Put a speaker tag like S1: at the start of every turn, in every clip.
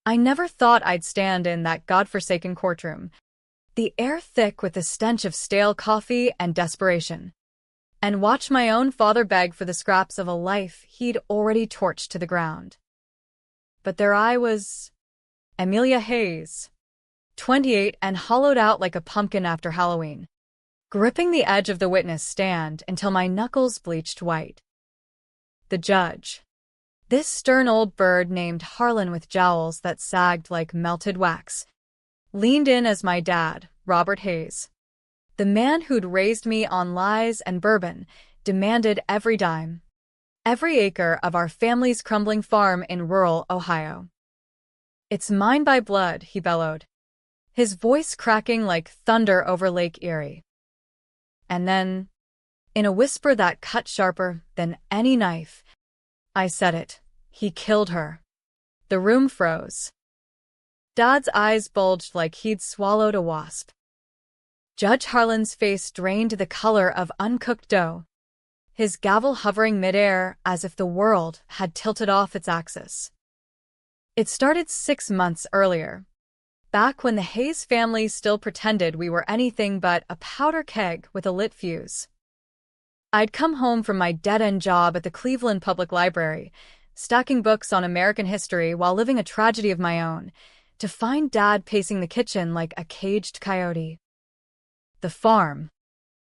S1: I never thought I'd stand in that godforsaken courtroom, the air thick with the stench of stale coffee and desperation, and watch my own father beg for the scraps of a life he'd already torched to the ground. But there I was, Amelia Hayes, 28 and hollowed out like a pumpkin after Halloween, gripping the edge of the witness stand until my knuckles bleached white. The judge, this stern old bird named Harlan with jowls that sagged like melted wax, leaned in as my dad, Robert Hayes, the man who'd raised me on lies and bourbon, demanded every dime, every acre of our family's crumbling farm in rural Ohio. "It's mine by blood," he bellowed, his voice cracking like thunder over Lake Erie. And then, in a whisper that cut sharper than any knife, I said it. He killed her. The room froze. Dad's eyes bulged like he'd swallowed a wasp. Judge Harlan's face drained to the color of uncooked dough, his gavel hovering midair as if the world had tilted off its axis. It started 6 months earlier, back when the Hayes family still pretended we were anything but a powder keg with a lit fuse. I'd come home from my dead-end job at the Cleveland Public Library, stacking books on American history while living a tragedy of my own, to find Dad pacing the kitchen like a caged coyote. The farm,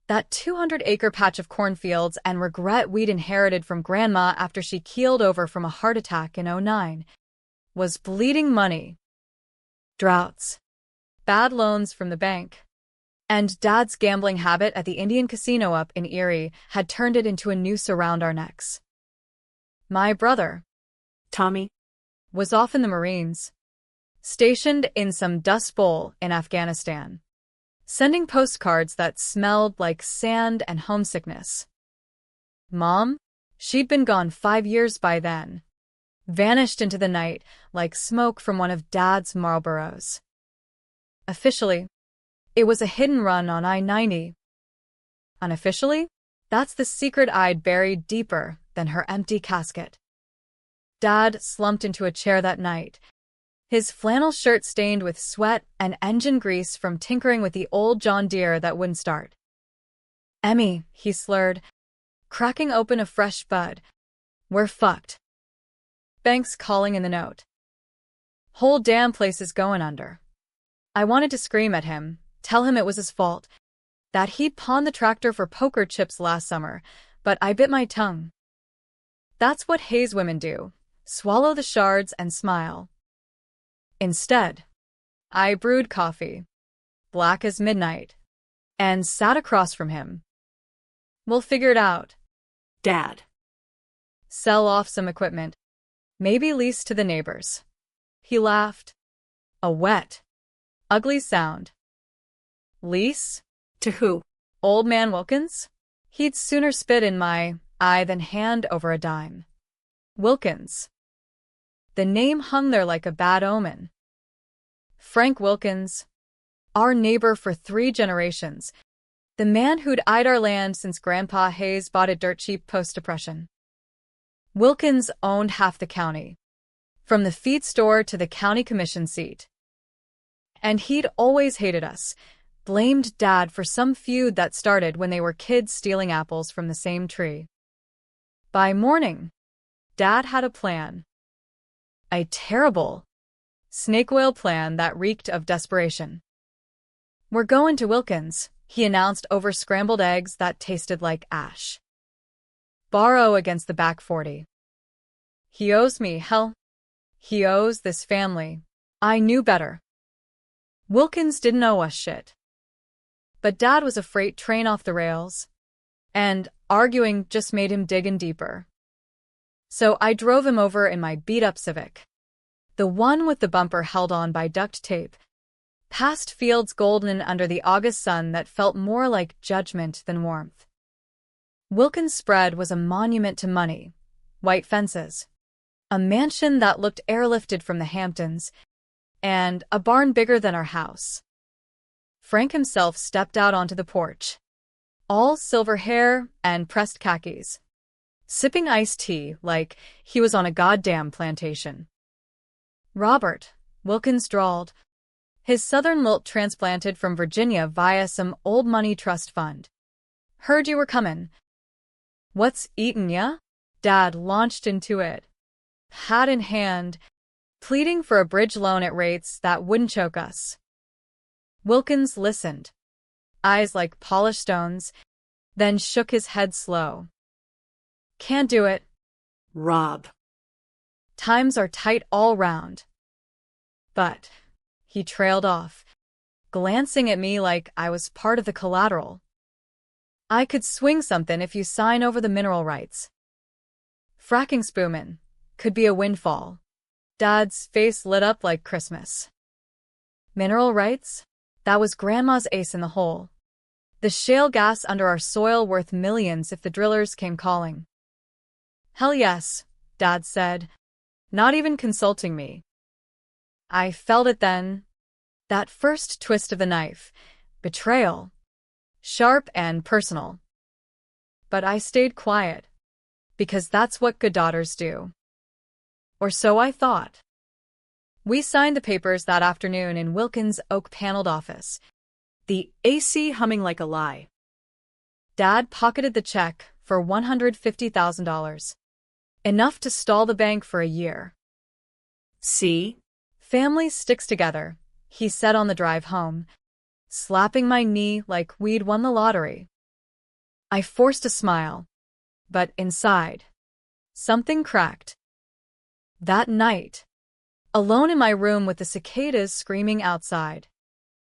S1: that 200-acre patch of cornfields and regret we'd inherited from Grandma after she keeled over from a heart attack in '09, was bleeding money. Droughts, bad loans from the bank, and Dad's gambling habit at the Indian casino up in Erie had turned it into a noose around our necks. My brother,
S2: Tommy,
S1: was off in the Marines, stationed in some dust bowl in Afghanistan, sending postcards that smelled like sand and homesickness. Mom? She'd been gone 5 years by then, vanished into the night like smoke from one of Dad's Marlboros. Officially, it was a hidden run on I-90. Unofficially, that's the secret I'd buried deeper than her empty casket. Dad slumped into a chair that night, his flannel shirt stained with sweat and engine grease from tinkering with the old John Deere that wouldn't start. "Emmy," he slurred, cracking open a fresh bud. "We're fucked. Bank's calling in the note. Whole damn place is going under." I wanted to scream at him, tell him it was his fault, that he'd pawned the tractor for poker chips last summer, but I bit my tongue. That's what Hayes women do, swallow the shards and smile. Instead, I brewed coffee, black as midnight, and sat across from him. "We'll figure it out,
S2: Dad."
S1: "Sell off some equipment, maybe lease to the neighbors." He laughed, a wet, ugly sound. "Lease?
S2: To who?"
S1: Old man Wilkins?" He'd sooner spit in my eye than hand over a dime. Wilkins. The name hung there like a bad omen. Frank Wilkins, our neighbor for 3 generations, the man who'd eyed our land since Grandpa Hayes bought it dirt cheap post-Depression. Wilkins owned half the county, from the feed store to the county commission seat. And he'd always hated us, blamed Dad for some feud that started when they were kids stealing apples from the same tree. By morning, Dad had a plan. A terrible, snake oil plan that reeked of desperation. "We're going to Wilkins," he announced over scrambled eggs that tasted like ash. "Borrow against the back 40. He owes me, hell. He owes this family. I knew better. Wilkins didn't owe us shit. But Dad was a freight train off the rails, and arguing just made him dig in deeper. So I drove him over in my beat-up Civic, the one with the bumper held on by duct tape, past fields golden under the August sun that felt more like judgment than warmth. Wilkins' spread was a monument to money, white fences, a mansion that looked airlifted from the Hamptons, and a barn bigger than our house. Frank himself stepped out onto the porch, all silver hair and pressed khakis, sipping iced tea like he was on a goddamn plantation. "Robert," Wilkins drawled, his southern lilt transplanted from Virginia via some old money trust fund. Heard you were comin'. What's eatin' ya? Dad launched into it, hat in hand, pleading for a bridge loan at rates that wouldn't choke us. Wilkins listened, eyes like polished stones, then shook his head slow. Can't do it.
S2: Rob.
S1: Times are tight all round. But, he trailed off, glancing at me like I was part of the collateral. I could swing something if you sign over the mineral rights. Fracking spoomin' could be a windfall. Dad's face lit up like Christmas. Mineral rights? That was Grandma's ace in the hole. The shale gas under our soil worth millions if the drillers came calling. Hell yes, Dad said, not even consulting me. I felt it then. That first twist of the knife. Betrayal. Sharp and personal. But I stayed quiet, because that's what good daughters do. Or so I thought. We signed the papers that afternoon in Wilkins' oak-paneled office, the AC humming like a lie. Dad pocketed the check for $150,000, enough to stall the bank for a year.
S2: See?
S1: Family sticks together, he said on the drive home, slapping my knee like we'd won the lottery. I forced a smile, but inside, something cracked. That night, alone in my room with the cicadas screaming outside,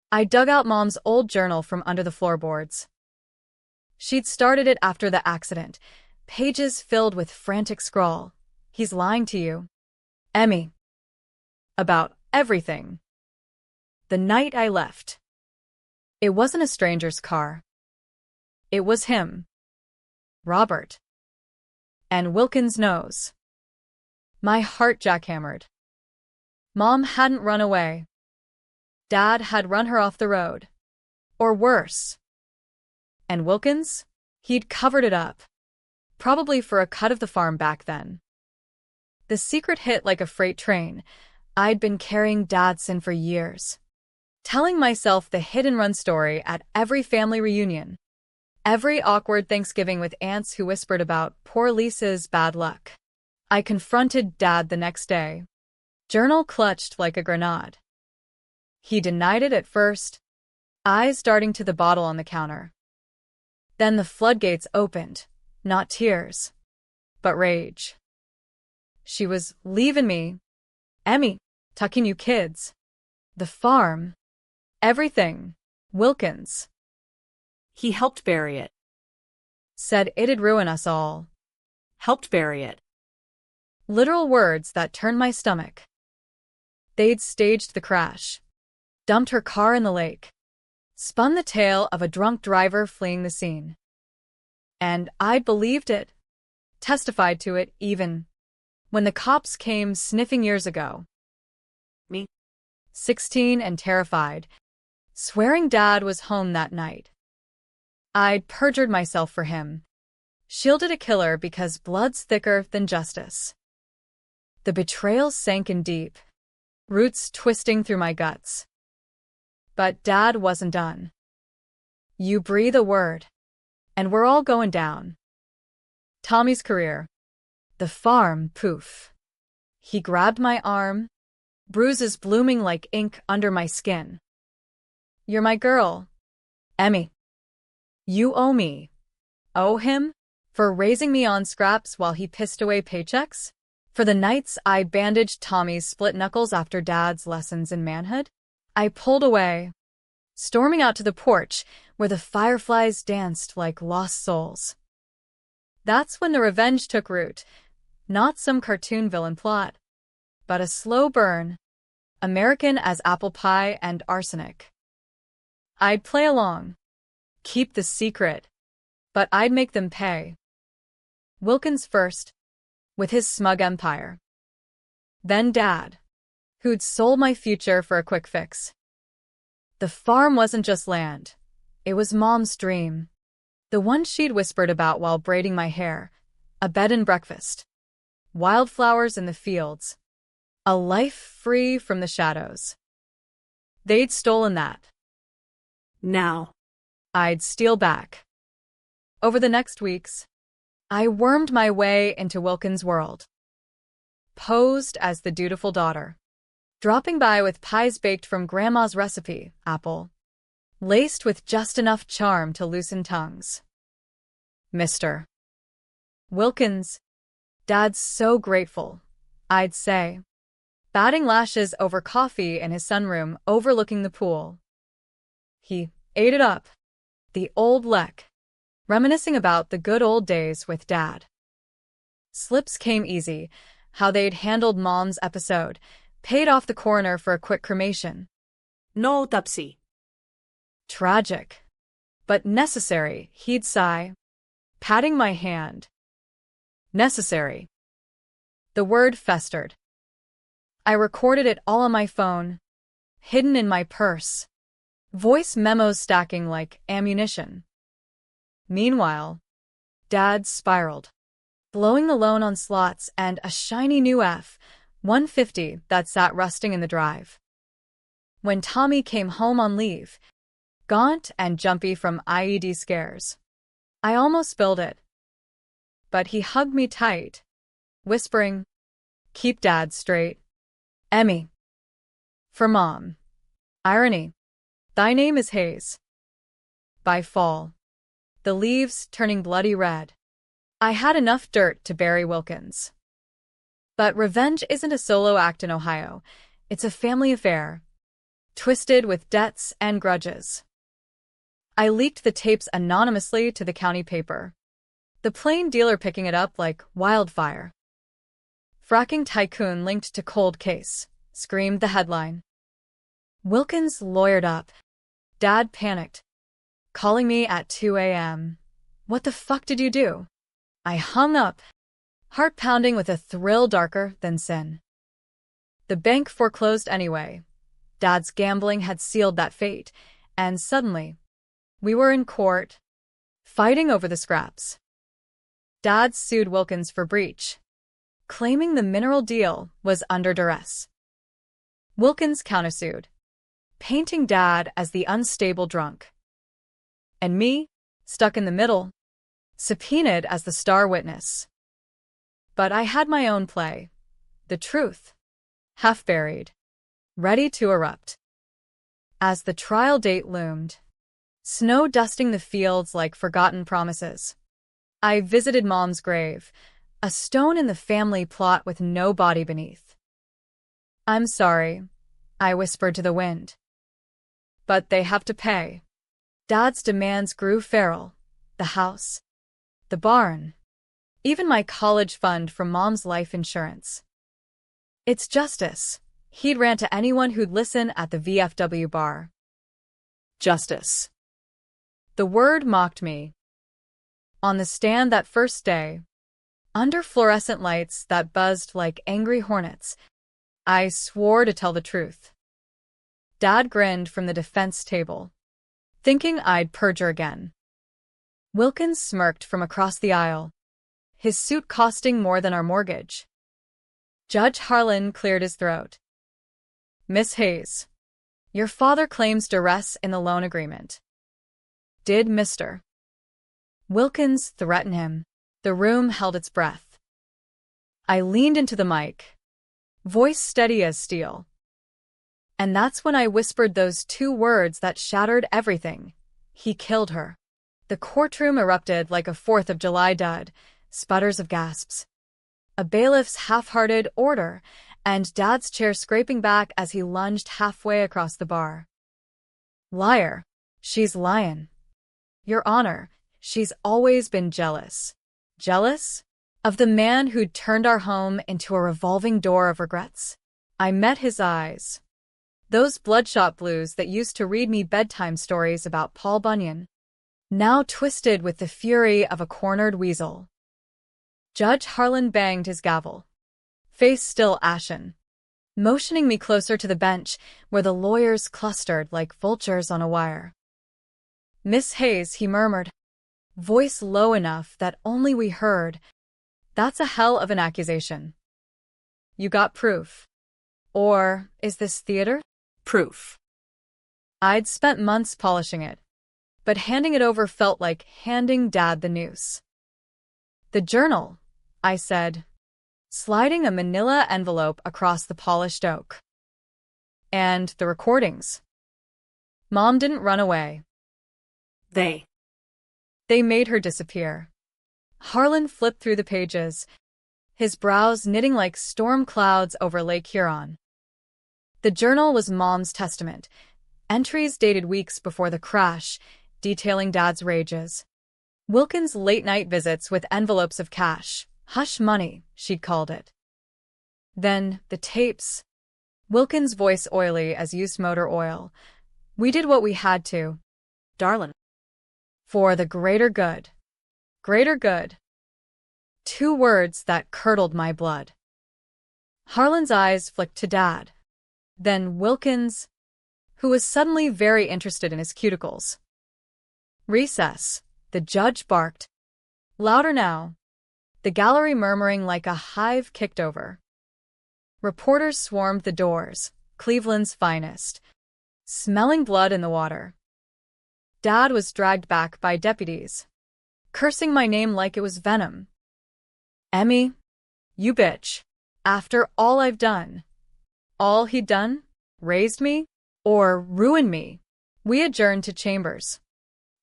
S1: I dug out Mom's old journal from under the floorboards. She'd started it after the accident, pages filled with frantic scrawl. He's lying to you, Emmy. About everything. The night I left. It wasn't a stranger's car. It was him. Robert. And Wilkins knows. My heart jackhammered. Mom hadn't run away. Dad had run her off the road. Or worse. And Wilkins? He'd covered it up. Probably for a cut of the farm back then. The secret hit like a freight train. I'd been carrying Dad's sin for years. Telling myself the hit-and-run story at every family reunion. Every awkward Thanksgiving with aunts who whispered about poor Lisa's bad luck. I confronted Dad the next day. Journal clutched like a grenade. He denied it at first, eyes darting to the bottle on the counter. Then the floodgates opened, not tears, but rage. She was leaving me. Emmy, tucking you kids. The farm. Everything. Wilkins.
S2: He helped bury it.
S1: Said it'd ruin us all.
S2: Helped bury it.
S1: Literal words that turned my stomach. They'd staged the crash. Dumped her car in the lake. Spun the tale of a drunk driver fleeing the scene. And I'd believed it. Testified to it, even. When the cops came sniffing years ago.
S2: Me?
S1: 16 and terrified. Swearing Dad was home that night. I'd perjured myself for him. Shielded a killer because blood's thicker than justice. The betrayal sank in deep. Roots twisting through my guts. But Dad wasn't done. You breathe a word, and we're all going down. Tommy's career. The farm, poof. He grabbed my arm, bruises blooming like ink under my skin. You're my girl, Emmy. You owe me. Owe him? For raising me on scraps while he pissed away paychecks? For the nights I bandaged Tommy's split knuckles after Dad's lessons in manhood? I pulled away, storming out to the porch where the fireflies danced like lost souls. That's when the revenge took root. Not some cartoon villain plot, but a slow burn, American as apple pie and arsenic. I'd play along, keep the secret, but I'd make them pay. Wilkins first, with his smug empire. Then Dad, who'd sold my future for a quick fix. The farm wasn't just land, it was Mom's dream. The one she'd whispered about while braiding my hair, a bed and breakfast. Wildflowers in the fields. A life free from the shadows. They'd stolen that.
S2: Now.
S1: I'd steal back. Over the next weeks, I wormed my way into Wilkins' world. Posed as the dutiful daughter. Dropping by with pies baked from Grandma's recipe, apple. Laced with just enough charm to loosen tongues. Mr. Wilkins, Dad's so grateful, I'd say. Batting lashes over coffee in his sunroom overlooking the pool. He ate it up. The old Lek. Reminiscing about the good old days with Dad. Slips came easy, how they'd handled Mom's episode, paid off the coroner for a quick cremation.
S2: No autopsy.
S1: Tragic. But necessary, he'd sigh, patting my hand. Necessary. The word festered. I recorded it all on my phone, hidden in my purse. Voice memos stacking like ammunition. Meanwhile, Dad spiraled, blowing the loan on slots and a shiny new F-150 that sat rusting in the drive. When Tommy came home on leave, gaunt and jumpy from IED scares, I almost spilled it. But he hugged me tight, whispering, "Keep Dad straight. Emmy." For Mom. Irony. Thy name is Hayes. By fall, the leaves turning bloody red, I had enough dirt to bury Wilkins. But revenge isn't a solo act in Ohio. It's a family affair, twisted with debts and grudges. I leaked the tapes anonymously to the county paper, the plain dealer picking it up like wildfire. "Fracking tycoon linked to cold case," screamed the headline. Wilkins lawyered up. Dad panicked, calling me at 2 a.m. "What the fuck did you do?" I hung up, heart pounding with a thrill darker than sin. The bank foreclosed anyway. Dad's gambling had sealed that fate, and suddenly, we were in court, fighting over the scraps. Dad sued Wilkins for breach, claiming the mineral deal was under duress. Wilkins countersued, painting Dad as the unstable drunk. And me, stuck in the middle, subpoenaed as the star witness. But I had my own play, the truth, half buried, ready to erupt. As the trial date loomed, snow dusting the fields like forgotten promises, I visited Mom's grave, a stone in the family plot with no body beneath. "I'm sorry," I whispered to the wind. "But they have to pay." Dad's demands grew feral. The house, the barn, even my college fund from Mom's life insurance. "It's justice," he'd rant to anyone who'd listen at the VFW bar. Justice. The word mocked me. On the stand that first day, under fluorescent lights that buzzed like angry hornets, I swore to tell the truth. Dad grinned from the defense table, thinking I'd perjure again. Wilkins smirked from across the aisle, his suit costing more than our mortgage. Judge Harlan cleared his throat. "Miss Hayes, your father claims duress in the loan agreement. Did Mr. Wilkins threaten him?" The room held its breath. I leaned into the mic, voice steady as steel. And that's when I whispered those two words that shattered everything. He killed her. The courtroom erupted like a 4th of July dud, sputters of gasps. A bailiff's half-hearted order, and Dad's chair scraping back as he lunged halfway across the bar. "Liar. She's lyin'. Your Honor, she's always been jealous." Jealous? Of the man who'd turned our home into a revolving door of regrets? I met his eyes. Those bloodshot blues that used to read me bedtime stories about Paul Bunyan, now twisted with the fury of a cornered weasel. Judge Harlan banged his gavel, face still ashen, motioning me closer to the bench where the lawyers clustered like vultures on a wire. "Miss Hayes," he murmured, voice low enough that only we heard, "that's a hell of an accusation. You got proof?" Or is this theater?
S2: Proof.
S1: I'd spent months polishing it, but handing it over felt like handing Dad the noose. The journal, I said, sliding a manila envelope across the polished oak. And the recordings. Mom didn't run away.
S2: They
S1: made her disappear. Harlan flipped through the pages, his brows knitting like storm clouds over Lake Huron. The journal was Mom's testament, entries dated weeks before the crash, detailing Dad's rages. Wilkins' late-night visits with envelopes of cash, hush money, she'd called it. Then, the tapes. Wilkins' voice oily as used motor oil. We did what we had to,
S2: darlin'.
S1: for the greater good. Greater good. 2 words that curdled my blood. Harlan's eyes flicked to Dad. Then Wilkins, who was suddenly very interested in his cuticles. Recess, the judge barked. Louder now. The gallery murmuring like a hive kicked over. Reporters swarmed the doors, Cleveland's finest, smelling blood in the water. Dad was dragged back by deputies, cursing my name like it was venom. Emmy, you bitch. After all I've done. All he'd done? Raised me? Or ruined me? We adjourned to chambers.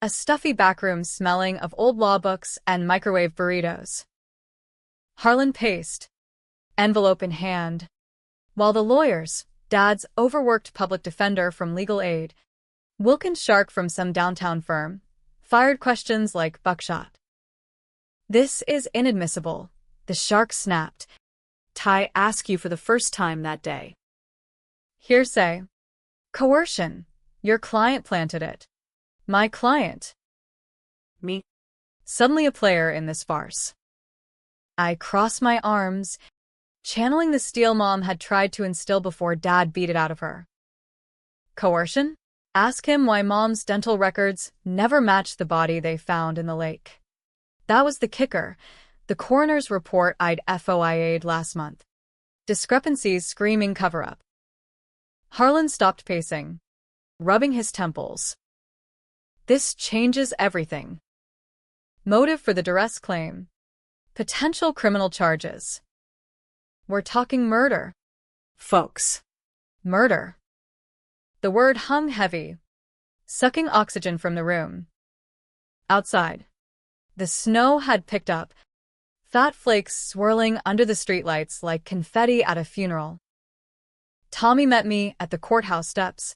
S1: A stuffy backroom smelling of old law books and microwave burritos. Harlan paced, envelope in hand, while the lawyers, Dad's overworked public defender from legal aid, Wilkins Shark from some downtown firm, fired questions like buckshot. This is inadmissible, the Shark snapped.
S2: Ty asked you for the first time that day.
S1: Hearsay. Coercion. Your client planted it. My client.
S2: Me.
S1: Suddenly a player in this farce. I crossed my arms, channeling the steel Mom had tried to instill before Dad beat it out of her. Coercion? Ask him why Mom's dental records never matched the body they found in the lake. That was the kicker. The coroner's report I'd FOIA'd last month. Discrepancies screaming cover-up. Harlan stopped pacing, rubbing his temples. This changes everything. Motive for the duress claim. Potential criminal charges. We're talking murder.
S2: Folks.
S1: Murder. The word hung heavy, sucking oxygen from the room. Outside, the snow had picked up, fat flakes swirling under the streetlights like confetti at a funeral. Tommy met me at the courthouse steps,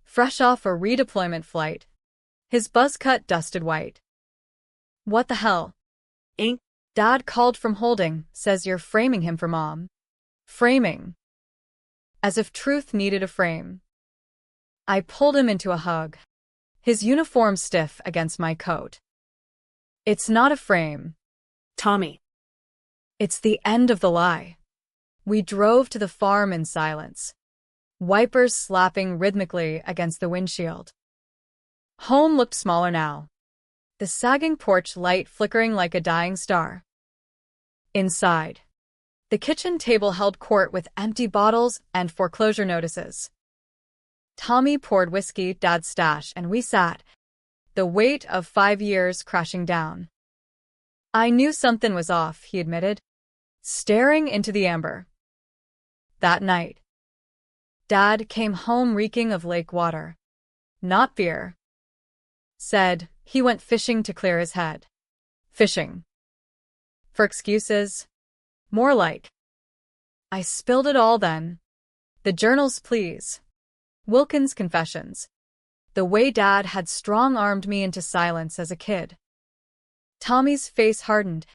S1: fresh off a redeployment flight, his buzz cut dusted white. What the hell?
S2: Ain't.
S1: Dad called from holding, says you're framing him for Mom. Framing. As if truth needed a frame. I pulled him into a hug, his uniform stiff against my coat. It's not a frame.
S2: Tommy.
S1: It's the end of the lie. We drove to the farm in silence, wipers slapping rhythmically against the windshield. Home looked smaller now, the sagging porch light flickering like a dying star. Inside, the kitchen table held court with empty bottles and foreclosure notices. Tommy poured whiskey, Dad's stash, and we sat, the weight of 5 years crashing down. I knew something was off, he admitted, staring into the amber. That night, Dad came home reeking of lake water. Not beer. Said he went fishing to clear his head. Fishing. For excuses? More like. I spilled it all then. The journal's pleas. Wilkins' confessions. The way Dad had strong-armed me into silence as a kid. Tommy's face hardened.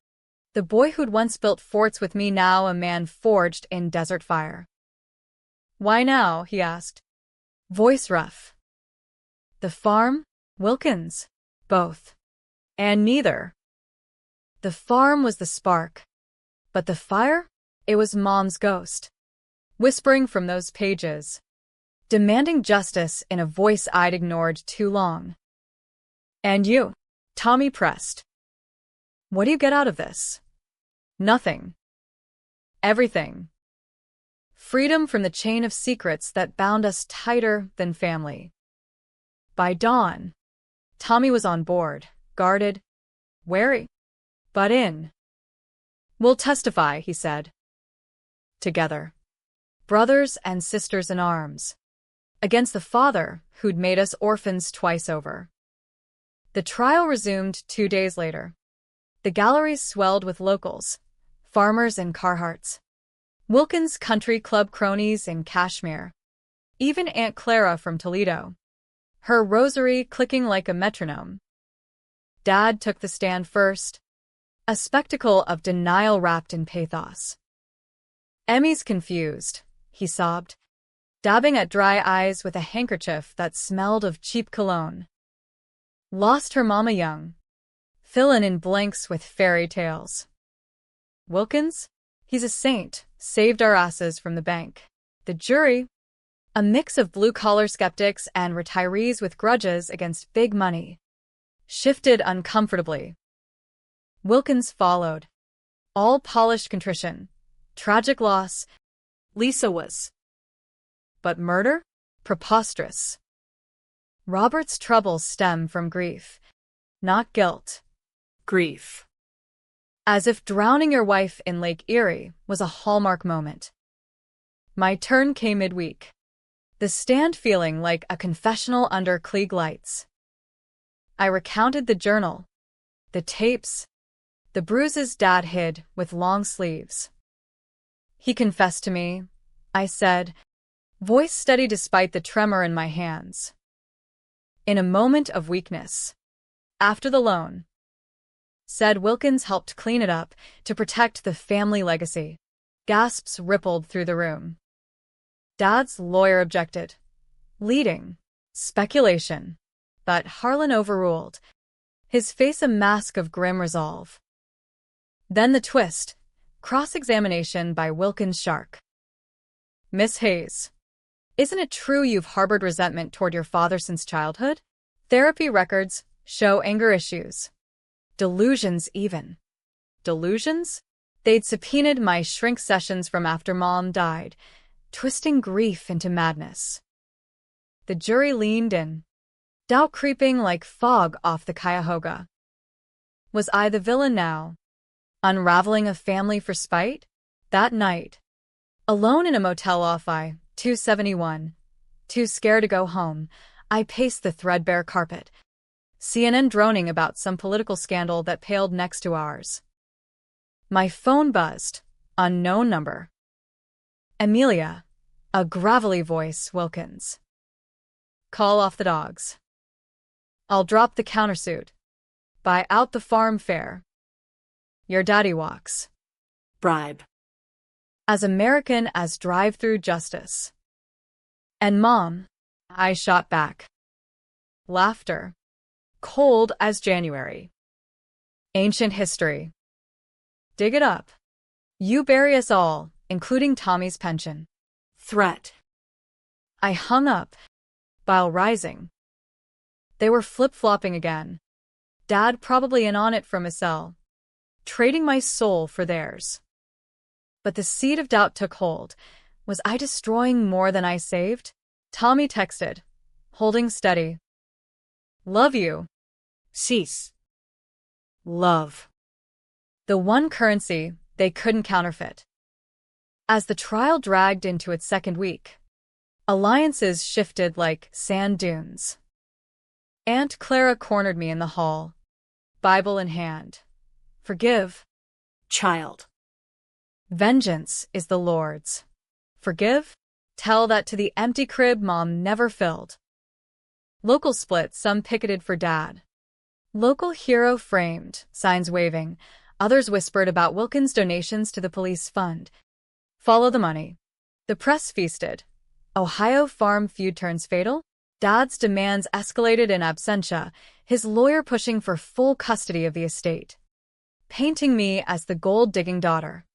S1: The boy who'd once built forts with me, now a man forged in desert fire. Why now? He asked. Voice rough. The farm? Wilkins? Both. And neither. The farm was the spark. But the fire? It was Mom's ghost. Whispering from those pages. Demanding justice in a voice I'd ignored too long. And you? Tommy pressed. What do you get out of this? Nothing. Everything. freedom from the chain of secrets that bound us tighter than family. By dawn, Tommy was on board, guarded, wary, but in. "We'll testify," he said. Together, brothers and sisters in arms, against the father who'd made us orphans twice over. The trial resumed 2 days later. The galleries swelled with locals, farmers in Carhartts, Wilkins Country Club cronies in Kashmir, even Aunt Clara from Toledo, her rosary clicking like a metronome. Dad took the stand first, a spectacle of denial wrapped in pathos. "Emmy's confused," he sobbed, dabbing at dry eyes with a handkerchief that smelled of cheap cologne. "Lost her mama young." Filling in blanks with fairy tales. "Wilkins? He's a saint, saved our asses from the bank." The jury, a mix of blue-collar skeptics and retirees with grudges against big money, shifted uncomfortably. Wilkins followed. All polished contrition, tragic loss.
S2: Lisa was.
S1: But murder? Preposterous. Robert's troubles stem from grief, not guilt.
S2: Grief.
S1: As if drowning your wife in Lake Erie was a hallmark moment. My turn came midweek, the stand feeling like a confessional under Klieg lights. I recounted the journal, the tapes, the bruises Dad hid with long sleeves. "He confessed to me," I said, voice steady despite the tremor in my hands. "In a moment of weakness. After the loan." Said Wilkins helped clean it up to protect the family legacy. Gasps rippled through the room. Dad's lawyer objected. Leading. Speculation. But Harlan overruled, his face a mask of grim resolve. Then the twist. Cross-examination by Wilkins' shark. "Miss Hayes, isn't it true you've harbored resentment toward your father since childhood? Therapy records show anger issues. Delusions even." Delusions? They'd subpoenaed my shrink sessions from after Mom died, twisting grief into madness. The jury leaned in, doubt creeping like fog off the Cuyahoga. Was I the villain now, unraveling a family for spite? That night, alone in a motel off I-271, too scared to go home, I paced the threadbare carpet, CNN droning about some political scandal that paled next to ours. My phone buzzed. Unknown number. "Amelia," a gravelly voice, Wilkins. "Call off the dogs. I'll drop the countersuit. Buy out the farm fair. Your daddy walks.
S2: Bribe.
S1: As American as drive-through justice." "And Mom," I shot back. Laughter. Cold as January. "Ancient history. Dig it up. You bury us all, including Tommy's pension."
S2: Threat.
S1: I hung up, bile rising. They were flip-flopping again. Dad probably in on it from his cell, trading my soul for theirs. But the seed of doubt took hold. Was I destroying more than I saved? Tommy texted, holding steady. "Love you.
S2: Cease. Love."
S1: The one currency they couldn't counterfeit. As the trial dragged into its second week, alliances shifted like sand dunes. Aunt Clara cornered me in the hall, Bible in hand. "Forgive.
S2: Child.
S1: Vengeance is the Lord's. Forgive? Tell that to the empty crib Mom never filled." Local split, some picketed for Dad. Local hero framed, signs waving. Others whispered about Wilkins' donations to the police fund. Follow the money. The press feasted. Ohio farm feud turns fatal? Dad's demands escalated in absentia, his lawyer pushing for full custody of the estate, painting me as the gold-digging daughter.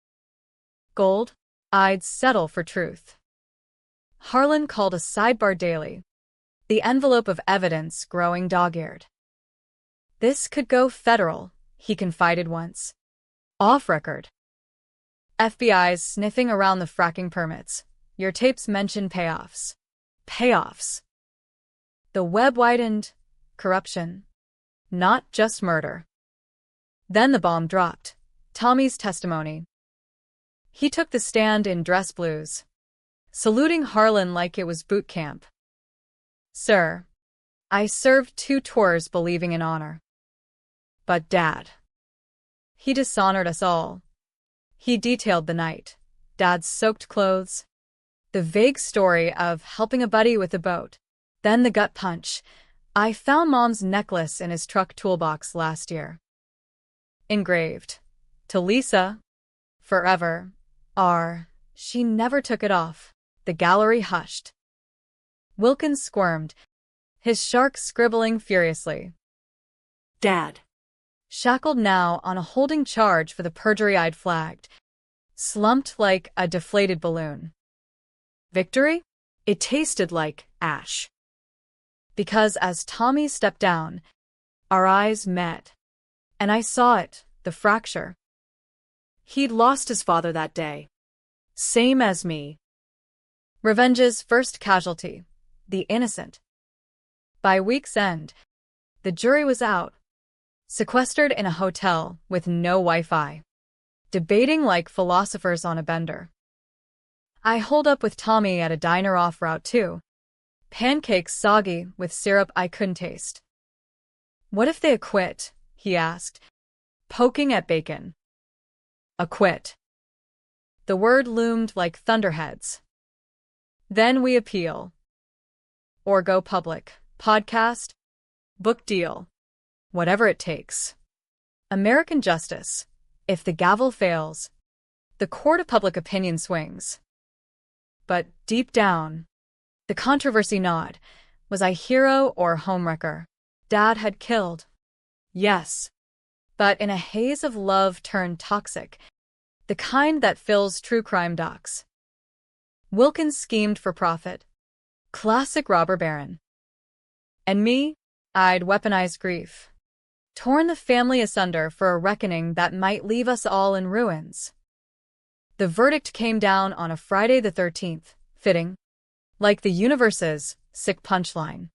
S1: Gold? I'd settle for truth. Harlan called a sidebar daily, the envelope of evidence growing dog-eared. "This could go federal," he confided once. "Off record. FBI's sniffing around the fracking permits. Your tapes mention payoffs. Payoffs. The web widened. Corruption. Not just murder. Then the bomb dropped. Tommy's testimony. He took the stand in dress blues, saluting Harlan like it was boot camp. Sir, I served 2 tours believing in honor. But Dad. He dishonored us all. He detailed the night, Dad's soaked clothes, the vague story of helping a buddy with a boat, then the gut punch. I found Mom's necklace in his truck toolbox last year. Engraved. To Lisa. Forever. R. She never took it off. The gallery hushed. Wilkins squirmed, his shark scribbling furiously.
S2: Dad.
S1: Shackled now on a holding charge for the perjury I'd flagged, slumped like a deflated balloon. Victory? It tasted like ash. Because as Tommy stepped down, our eyes met. And I saw it, the fracture. He'd lost his father that day. Same as me. Revenge's first casualty, the innocent. By week's end, the jury was out, sequestered in a hotel with no Wi-Fi, debating like philosophers on a bender. I holed up with Tommy at a diner off Route 2. Pancakes soggy with syrup I couldn't taste. What if they acquit? He asked, poking at bacon. Acquit. The word loomed like thunderheads. Then we appeal. Or go public. Podcast. Book deal. Whatever it takes. American justice. If the gavel fails, the court of public opinion swings. But deep down, the controversy gnawed. Was I hero or homewrecker? Dad had killed. Yes. But in a haze of love turned toxic, the kind that fills true crime docs. Wilkins schemed for profit. Classic robber baron. And me, I'd weaponized grief. Torn the family asunder for a reckoning that might leave us all in ruins. The verdict came down on a Friday the 13th, fitting. Like the universe's sick punchline.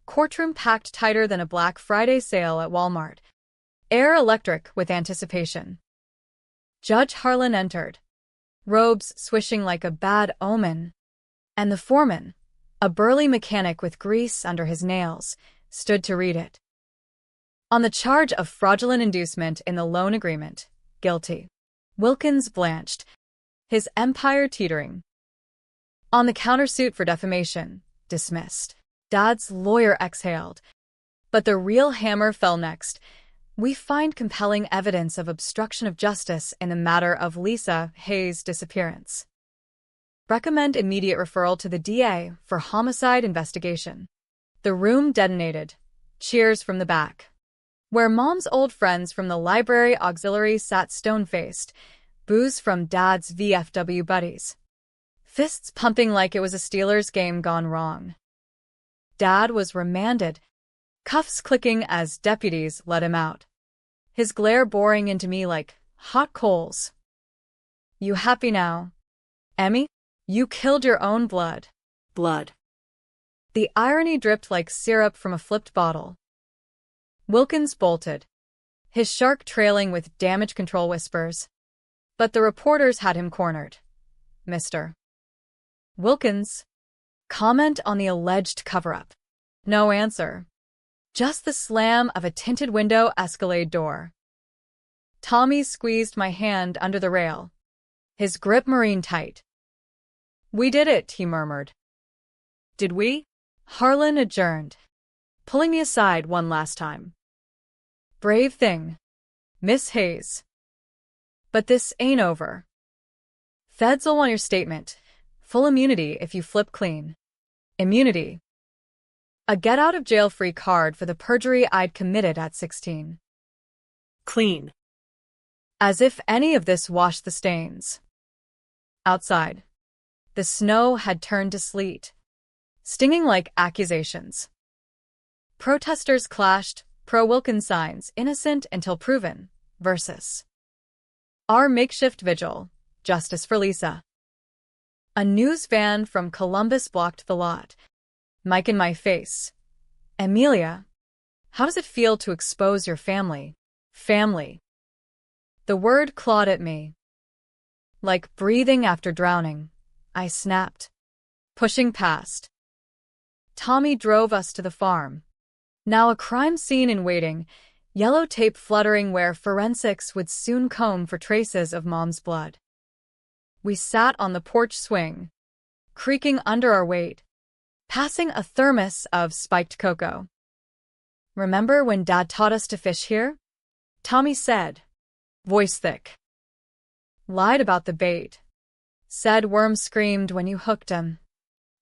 S1: Courtroom packed tighter than a Black Friday sale at Walmart. Air electric with anticipation. Judge Harlan entered, robes swishing like a bad omen. And the foreman, a burly mechanic with grease under his nails, stood to read it. On the charge of fraudulent inducement in the loan agreement, guilty. Wilkins blanched, his empire teetering. On the countersuit for defamation, dismissed. Dad's lawyer exhaled. But the real hammer fell next. We find compelling evidence of obstruction of justice in the matter of Lisa Hayes' disappearance. Recommend immediate referral to the DA for homicide investigation. The room detonated. Cheers from the back. Where Mom's old friends from the library auxiliary sat stone-faced, booze from Dad's VFW buddies. Fists pumping like it was a Steelers game gone wrong. Dad was remanded, cuffs clicking as deputies let him out. His glare boring into me like hot coals. You happy now, Emmy? You killed your own blood.
S2: Blood.
S1: The irony dripped like syrup from a flipped bottle. Wilkins bolted, his shark trailing with damage control whispers. But the reporters had him cornered. Mr. Wilkins. Comment on the alleged cover-up. No answer. Just the slam of a tinted window Escalade door. Tommy squeezed my hand under the rail, his grip marine tight. We did it, he murmured. Did we? Harlan adjourned, pulling me aside one last time. Brave thing, Miss Hayes. But this ain't over. Feds will want your statement. Full immunity if you flip clean. Immunity. A get-out-of-jail-free card for the perjury I'd committed at 16.
S2: Clean.
S1: As if any of this washed the stains. Outside, the snow had turned to sleet, stinging like accusations. Protesters clashed, pro-Wilkins signs, innocent until proven, versus our makeshift vigil, justice for Lisa. A news van from Columbus blocked the lot. Mic in my face. Amelia, how does it feel to expose your family? Family. The word clawed at me. Like breathing after drowning, I snapped, pushing past. Tommy drove us to the farm. Now a crime scene in waiting, yellow tape fluttering where forensics would soon comb for traces of Mom's blood. We sat on the porch swing, creaking under our weight, passing a thermos of spiked cocoa. Remember when Dad taught us to fish here? Tommy said, voice thick. Lied about the bait. Said worms screamed when you hooked them.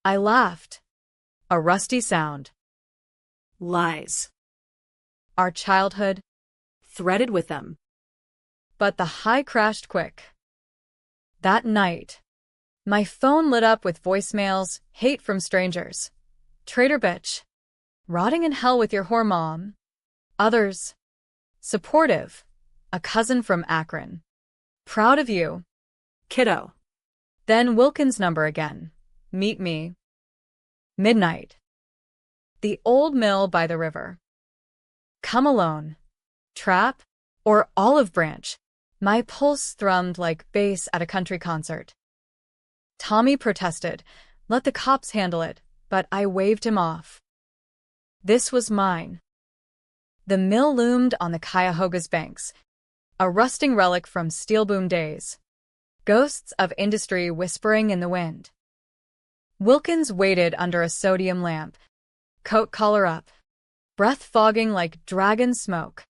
S1: I laughed. A rusty sound.
S2: Lies.
S1: Our childhood.
S2: Threaded with them.
S1: But the high crashed quick. That night, my phone lit up with voicemails, hate from strangers. Traitor bitch. Rotting in hell with your whore mom. Others. Supportive. A cousin from Akron. Proud of you.
S2: Kiddo.
S1: Then Wilkins' number again. Meet me. Midnight. The old mill by the river. Come alone. Trap? Or olive branch? My pulse thrummed like bass at a country concert. Tommy protested, let the cops handle it, but I waved him off. This was mine. The mill loomed on the Cuyahoga's banks, a rusting relic from steel boom days. Ghosts of industry whispering in the wind. Wilkins waited under a sodium lamp, coat collar up, breath fogging like dragon smoke.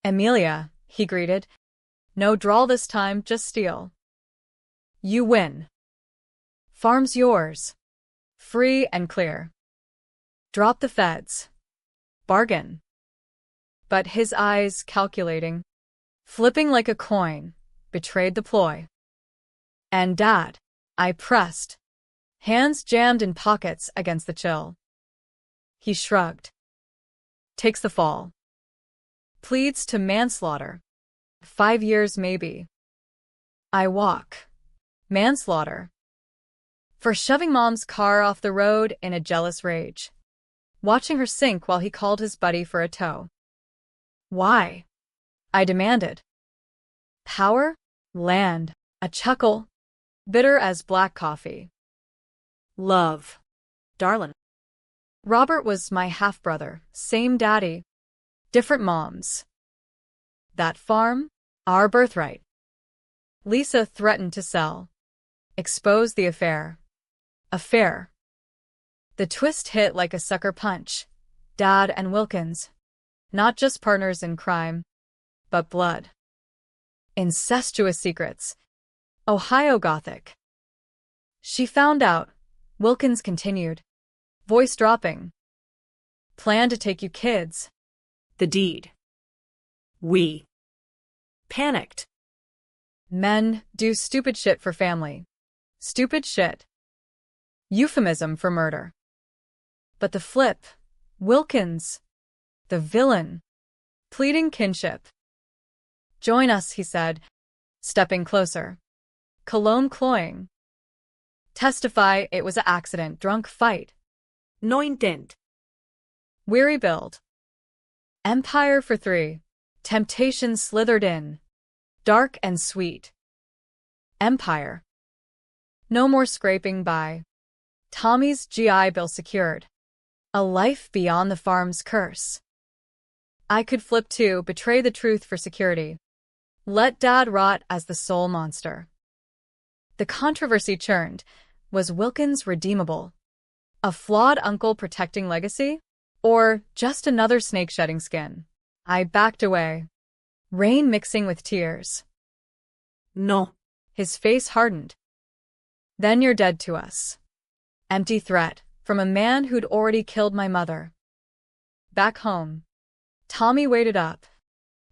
S1: Amelia, he greeted. No drawl this time, just steel. You win. Farm's yours. Free and clear. Drop the feds. Bargain. But his eyes, calculating, flipping like a coin, betrayed the ploy. And Dad, I pressed, hands jammed in pockets against the chill. He shrugged. Takes the fall. Pleads to manslaughter. 5 years maybe. I walk. Manslaughter. For shoving Mom's car off the road in a jealous rage. Watching her sink while he called his buddy for a tow. Why? I demanded. Power? Land. A chuckle. Bitter as black coffee.
S2: Love. Darlin'.
S1: Robert was my half-brother, same daddy. Different moms. That farm? Our birthright. Lisa threatened to sell. Expose the affair. Affair. The twist hit like a sucker punch. Dad and Wilkins. Not just partners in crime, but blood. Incestuous secrets. Ohio Gothic. She found out. Wilkins continued. Voice dropping. Plan to take you kids.
S2: The deed. We. Panicked.
S1: Men do stupid shit for family. Stupid shit. Euphemism for murder. But the flip. Wilkins. The villain. Pleading kinship. Join us, he said, stepping closer. Cologne cloying. Testify it was an accident, drunk fight.
S2: No intent.
S1: Weary build. Empire for 3. Temptation slithered in. Dark and sweet. Empire. No more scraping by. Tommy's GI Bill secured. A life beyond the farm's curse. I could flip too, betray the truth for security. Let Dad rot as the sole monster. The controversy churned. Was Wilkins redeemable? A flawed uncle protecting legacy? Or just another snake shedding skin? I backed away. Rain mixing with tears.
S2: No.
S1: His face hardened. Then you're dead to us. Empty threat, from a man who'd already killed my mother. Back home. Tommy waited up.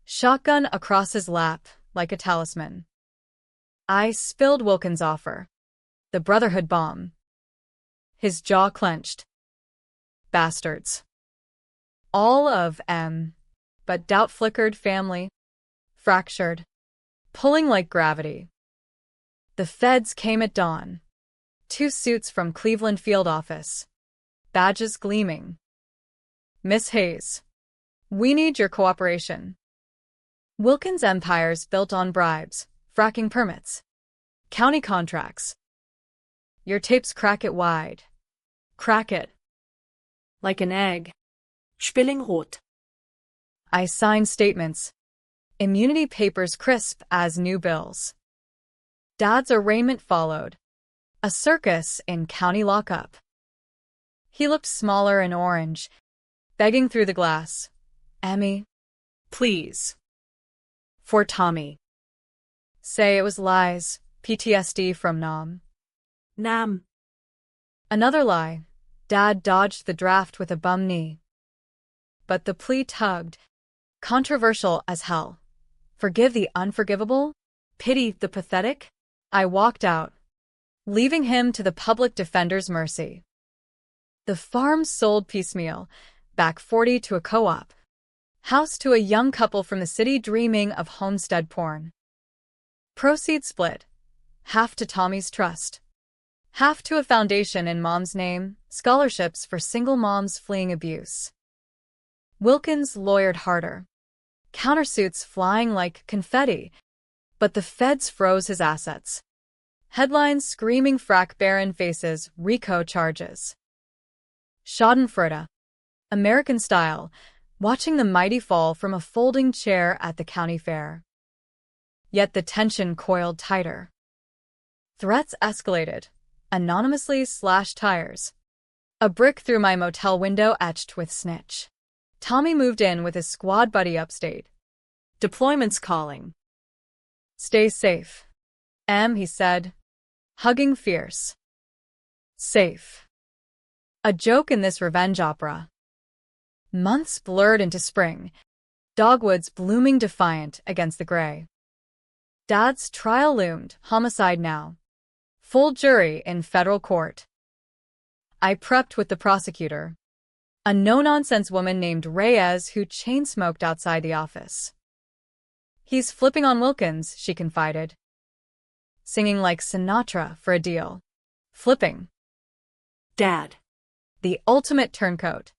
S1: Shotgun across his lap, like a talisman. I spilled Wilkins' offer. The Brotherhood bomb. His jaw clenched. Bastards. All of M. But doubt flickered family. Fractured. Pulling like gravity. The feds came at dawn. 2 suits from Cleveland field office. Badges gleaming. Miss Hayes, we need your cooperation. Wilkins' empire's built on bribes, fracking permits, county contracts. Your tapes crack it wide. Crack it.
S2: Like an egg. Spillingrot.
S1: I sign statements. Immunity papers crisp as new bills. Dad's arraignment followed. A circus in county lockup. He looked smaller and orange, begging through the glass. Emmy,
S2: Please.
S1: for Tommy. Say it was lies, PTSD from Nam.
S2: Nam.
S1: Another lie. Dad dodged the draft with a bum knee. But the plea tugged. Controversial as hell. Forgive the unforgivable? Pity the pathetic? I walked out, leaving him to the public defender's mercy. The farm sold piecemeal, back 40 to a co-op. House to a young couple from the city dreaming of homestead porn. Proceeds split. Half to Tommy's trust. Half to a foundation in Mom's name, scholarships for single moms fleeing abuse. Wilkins lawyered harder. Countersuits flying like confetti, but the feds froze his assets. Headlines screaming frack baron faces RICO charges. Schadenfreude. American style, watching the mighty fall from a folding chair at the county fair. Yet the tension coiled tighter. Threats escalated. Anonymously slashed tires. A brick through my motel window etched with snitch. Tommy moved in with his squad buddy upstate.
S2: Deployment's calling.
S1: Stay safe. He said, hugging fierce. Safe. A joke in this revenge opera. Months blurred into spring, dogwoods blooming defiant against the gray. Dad's trial loomed, homicide now. Full jury in federal court. I prepped with the prosecutor. A no-nonsense woman named Reyes who chain-smoked outside the office. He's flipping on Wilkins, she confided. Singing like Sinatra for a deal. Flipping.
S2: Dad.
S1: The ultimate turncoat.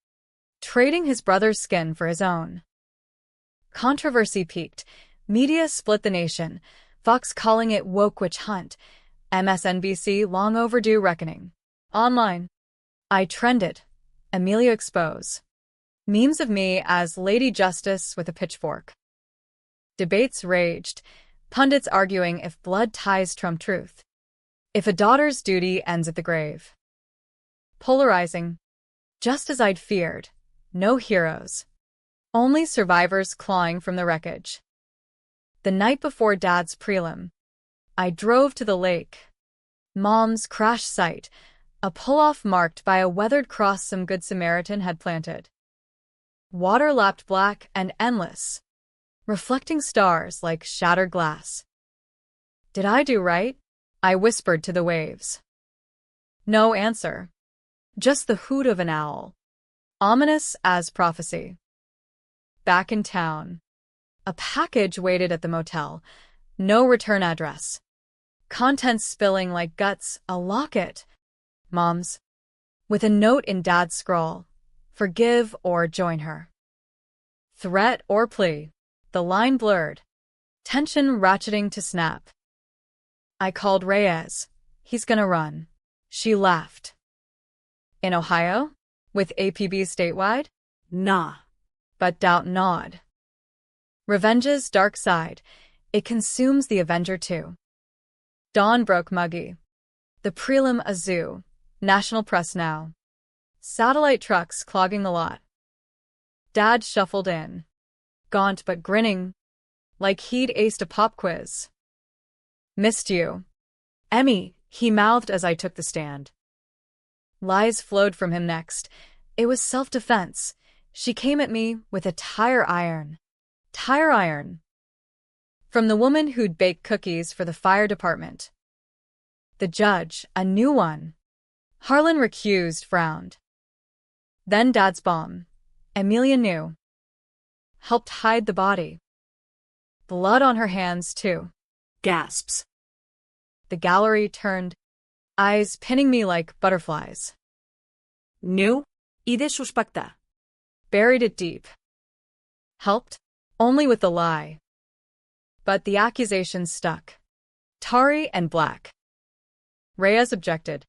S1: Trading his brother's skin for his own. Controversy peaked. Media split the nation. Fox calling it woke witch hunt. MSNBC long overdue reckoning. Online. I trended. Amelia expose. Memes of me as Lady Justice with a pitchfork. Debates raged. Pundits arguing if blood ties trump truth. If a daughter's duty ends at the grave. Polarizing. Just as I'd feared. No heroes. Only survivors clawing from the wreckage. The night before Dad's prelim, I drove to the lake. Mom's crash site, a pull-off marked by a weathered cross some good Samaritan had planted. Water lapped black and endless, reflecting stars like shattered glass. Did I do right? I whispered to the waves. No answer. Just the hoot of an owl. Ominous as prophecy. Back in town. A package waited at the motel. No return address. Contents spilling like guts, a locket. Mom's. With a note in Dad's scrawl. Forgive or join her. Threat or plea. The line blurred. Tension ratcheting to snap. I called Reyes. He's gonna run. She laughed. In Ohio? With APB statewide?
S2: Nah.
S1: But doubt gnawed. Revenge's dark side. It consumes the Avenger too. Dawn broke muggy. The prelim a zoo. National press now. Satellite trucks clogging the lot. Dad shuffled in. Gaunt but grinning. Like he'd aced a pop quiz. Missed you. Emmy, he mouthed as I took the stand. Lies flowed from him next. It was self-defense. She came at me with a tire iron. Tire iron. From the woman who'd bake cookies for the fire department. The judge, a new one. Harlan recused, frowned. Then Dad's bomb. Amelia knew. Helped hide the body. Blood on her hands, too.
S2: Gasps.
S1: The gallery turned. eyes pinning me like butterflies.
S2: Knew? Idę suspecta.
S1: Buried it deep. Helped? Only with the lie. But the accusations stuck. Tarry and black. Reyes objected.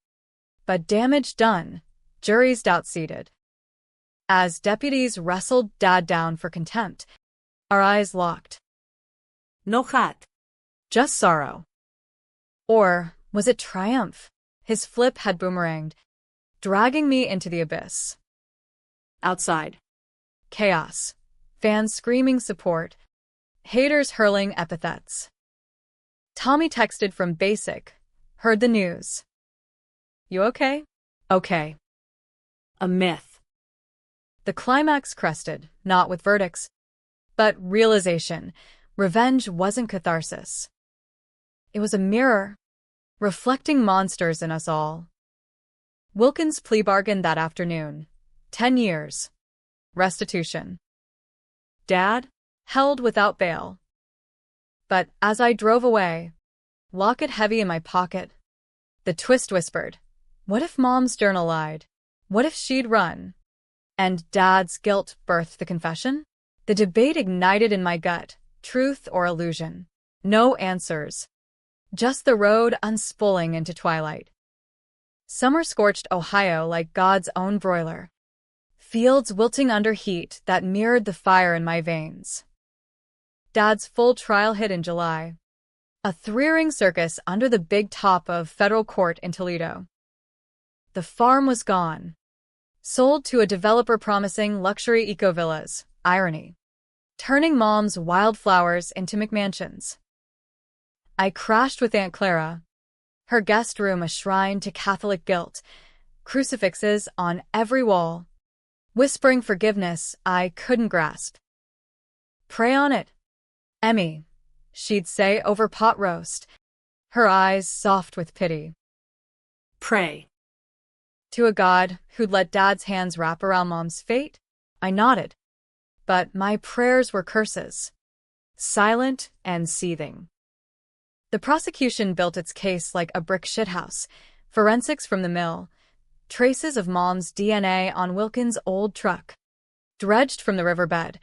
S1: But damage done. Jury's doubt-seated. As deputies wrestled Dad down for contempt, our eyes locked.
S2: No hat.
S1: Just sorrow. Or was it triumph? His flip had boomeranged, dragging me into the abyss.
S2: Outside.
S1: Chaos. Fans screaming support. Haters hurling epithets. Tommy texted from Basic. Heard the news. You okay? Okay.
S2: A myth.
S1: The climax crested, not with verdicts, but realization. Revenge wasn't catharsis. It was a mirror, reflecting monsters in us all. Wilkins' plea bargain that afternoon. 10 years. Restitution. Dad, held without bail. But as I drove away, locket heavy in my pocket, the twist whispered, what if Mom's journal lied? What if she'd run? And Dad's guilt birthed the confession? The debate ignited in my gut, truth or illusion. No answers. Just the road unspooling into twilight. Summer scorched Ohio like God's own broiler. Fields wilting under heat that mirrored the fire in my veins. Dad's full trial hit in July. A three-ring circus under the big top of federal court in Toledo. The farm was gone. Sold to a developer promising luxury eco-villas. Irony. Turning Mom's wildflowers into McMansions. I crashed with Aunt Clara. Her guest room a shrine to Catholic guilt. Crucifixes on every wall. Whispering forgiveness I couldn't grasp. Pray on it, Emmy, she'd say over pot roast, her eyes soft with pity.
S2: Pray.
S1: To a God who'd let Dad's hands wrap around Mom's fate, I nodded. But my prayers were curses. Silent and seething. The prosecution built its case like a brick shithouse. Forensics from the mill. Traces of Mom's DNA on Wilkins' old truck. Dredged from the riverbed.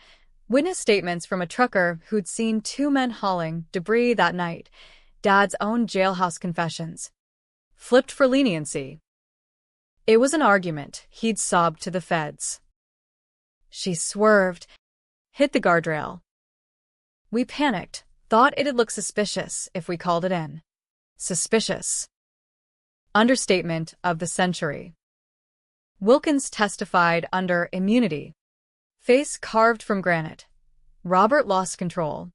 S1: Witness statements from a trucker who'd seen two men hauling debris that night. Dad's own jailhouse confessions. Flipped for leniency. It was an argument he'd sobbed to the feds. She swerved, hit the guardrail. We panicked, thought it'd look suspicious if we called it in. Suspicious. Understatement of the century. Wilkins testified under immunity. Face carved from granite. Robert lost control.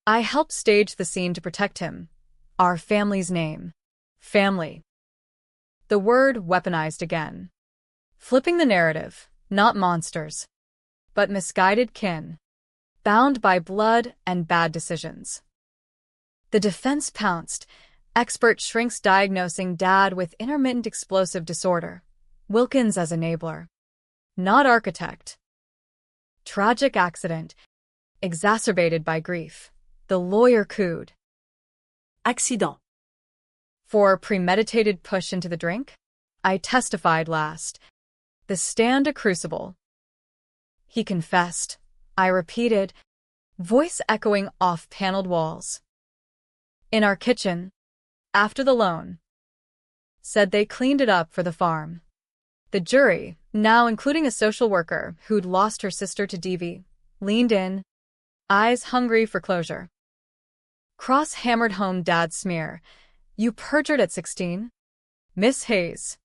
S1: I helped stage the scene to protect him. Our family's name. Family. The word weaponized again. Flipping the narrative, not monsters, but misguided kin. Bound by blood and bad decisions. The defense pounced. Expert shrinks diagnosing Dad with intermittent explosive disorder. Wilkins as enabler. Not architect. Tragic accident. Exacerbated by grief. The lawyer cooed.
S2: Accident.
S1: For premeditated push into the drink? I testified last. The stand a crucible. He confessed. I repeated, voice echoing off paneled walls. In our kitchen, after the loan. Said they cleaned it up for the farm. The jury, now including a social worker who'd lost her sister to DV, leaned in, eyes hungry for closure. Cross hammered home Dad's smear. You perjured at 16? Miss Hayes.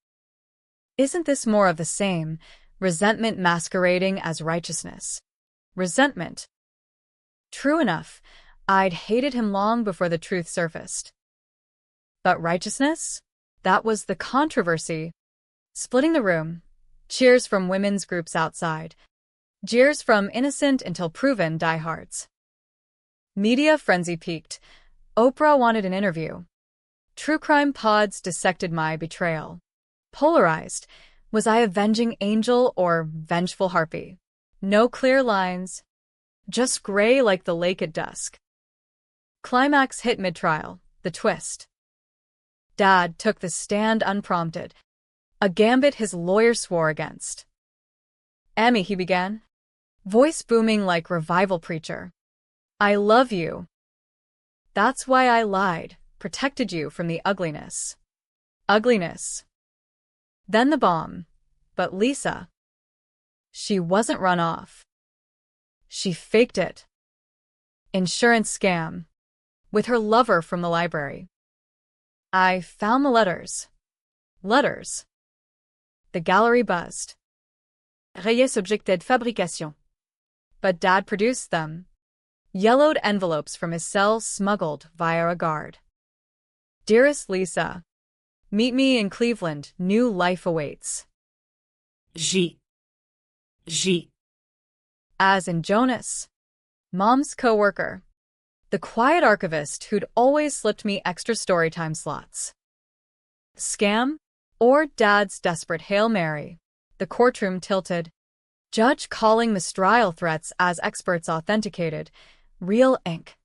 S1: Isn't this more of the same, resentment masquerading as righteousness? Resentment. True enough, I'd hated him long before the truth surfaced. But righteousness? That was the controversy. Splitting the room. Cheers from women's groups outside. Jeers from innocent until proven diehards. Media frenzy peaked. Oprah wanted an interview. True crime pods dissected my betrayal. Polarized. Was I avenging angel or vengeful harpy? No clear lines. Just gray like the lake at dusk. Climax hit mid-trial. The twist. Dad took the stand unprompted, a gambit his lawyer swore against. "Emmy," he began, voice booming like revival preacher. "I love you. That's why I lied, protected you from the ugliness." Ugliness. Then the bomb. But Lisa. She wasn't run off. She faked it. Insurance scam. With her lover from the library. I found the letters. Letters. The gallery buzzed. Rayé subjecté de fabrication. But Dad produced them. Yellowed envelopes from his cell smuggled via a guard. "Dearest Lisa, meet me in Cleveland. New life awaits."
S2: J.
S1: As in Jonas, Mom's co-worker. The quiet archivist who'd always slipped me extra Storytime slots. Scam? Or Dad's desperate Hail Mary? The courtroom tilted. Judge calling mistrial threats as experts authenticated. Real ink.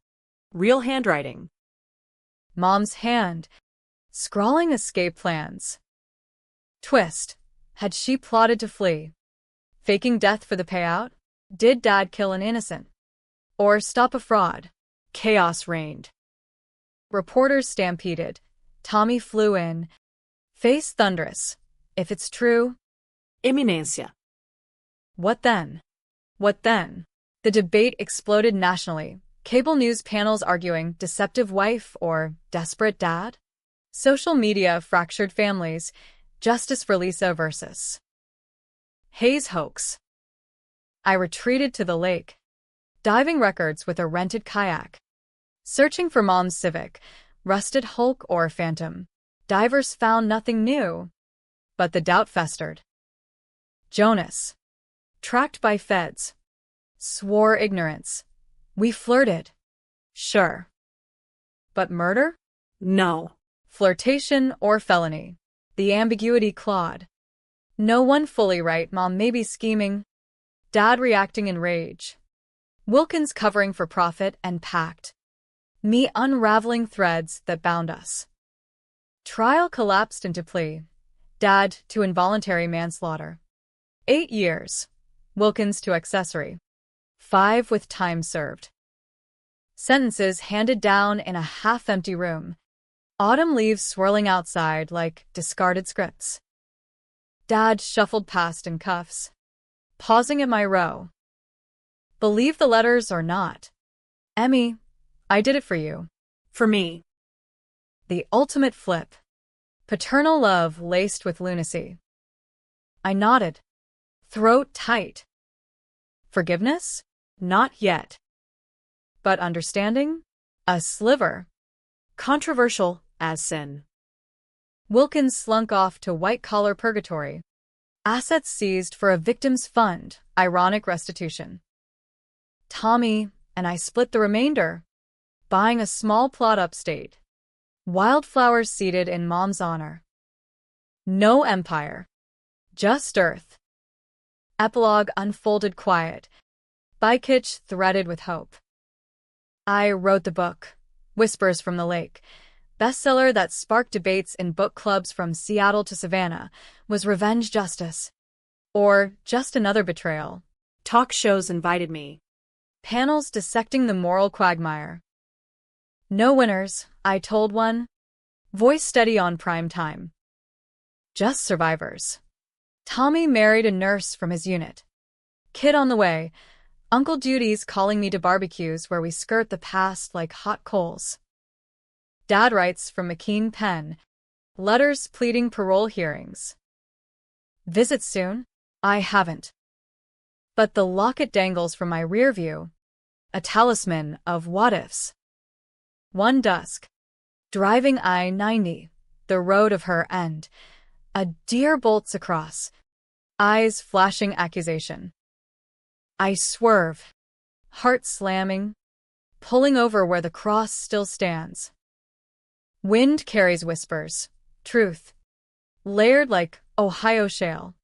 S2: Real handwriting.
S1: Mom's hand. Scrawling escape plans. Twist. Had she plotted to flee? Faking death for the payout? Did Dad kill an innocent? Or stop a fraud? Chaos reigned. Reporters stampeded. Tommy flew in. Face thunderous. If it's true.
S2: Eminencia.
S1: What then? What then? The debate exploded nationally. Cable news panels arguing deceptive wife or desperate dad? Social media fractured families. Justice for Lisa versus Hayes hoax. I retreated to the lake, diving records with a rented kayak. Searching for Mom's Civic, rusted Hulk or Phantom. Divers found nothing new. But the doubt festered. Jonas, tracked by feds, swore ignorance. We flirted. Sure. But murder?
S2: No.
S1: Flirtation or felony? The ambiguity clawed. No one fully right. Mom maybe scheming. Dad reacting in rage. Wilkins covering for profit and pact. Me unraveling threads that bound us. Trial collapsed into plea. Dad to involuntary manslaughter. 8 years. Wilkins to accessory. 5 with time served. Sentences handed down in a half-empty room. Autumn leaves swirling outside like discarded scripts. Dad shuffled past in cuffs, pausing at my row. Believe the letters or not. Emmy, I did it for you.
S2: For me.
S1: The ultimate flip. Paternal love laced with lunacy. I nodded, throat tight. Forgiveness? Not yet. But understanding? A sliver. Controversial as sin. Wilkins slunk off to white-collar purgatory. Assets seized for a victim's fund, ironic restitution. Tommy and I split the remainder, buying a small plot upstate. Wildflowers seeded in Mom's honor. No empire. Just earth. Epilogue unfolded quiet. Bykitch threaded with hope. I wrote the book, Whispers from the Lake. Bestseller that sparked debates in book clubs from Seattle to Savannah. Was revenge justice? Or just another betrayal?
S2: Talk shows invited me.
S1: Panels dissecting the moral quagmire. No winners, I told one. Voice steady on prime time. Just survivors. Tommy married a nurse from his unit. Kid on the way. Uncle Duty's calling me to barbecues where we skirt the past like hot coals. Dad writes from McKean pen. Letters pleading parole hearings. Visit soon? I haven't. But the locket dangles from my rear view. A talisman of what-ifs. One dusk. Driving I-90, the road of her end. A deer bolts across. Eyes flashing accusation. I swerve. Heart slamming. Pulling over where the cross still stands. Wind carries whispers. Truth. Layered like Ohio shale.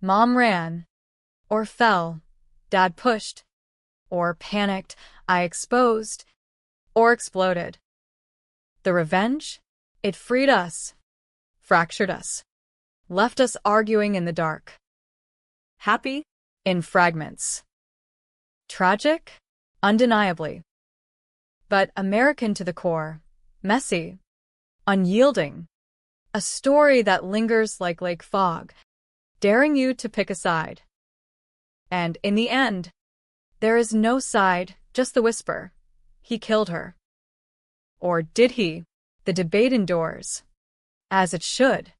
S1: Mom ran. Or fell. Dad pushed. Or panicked. I exposed. Or exploded. The revenge? It freed us, fractured us, left us arguing in the dark.
S2: Happy?
S1: In fragments. Tragic? Undeniably. But American to the core. Messy. Unyielding. A story that lingers like lake fog, daring you to pick a side. And in the end, there is no side, just the whisper. He killed her. Or did he? The debate endures. As it should.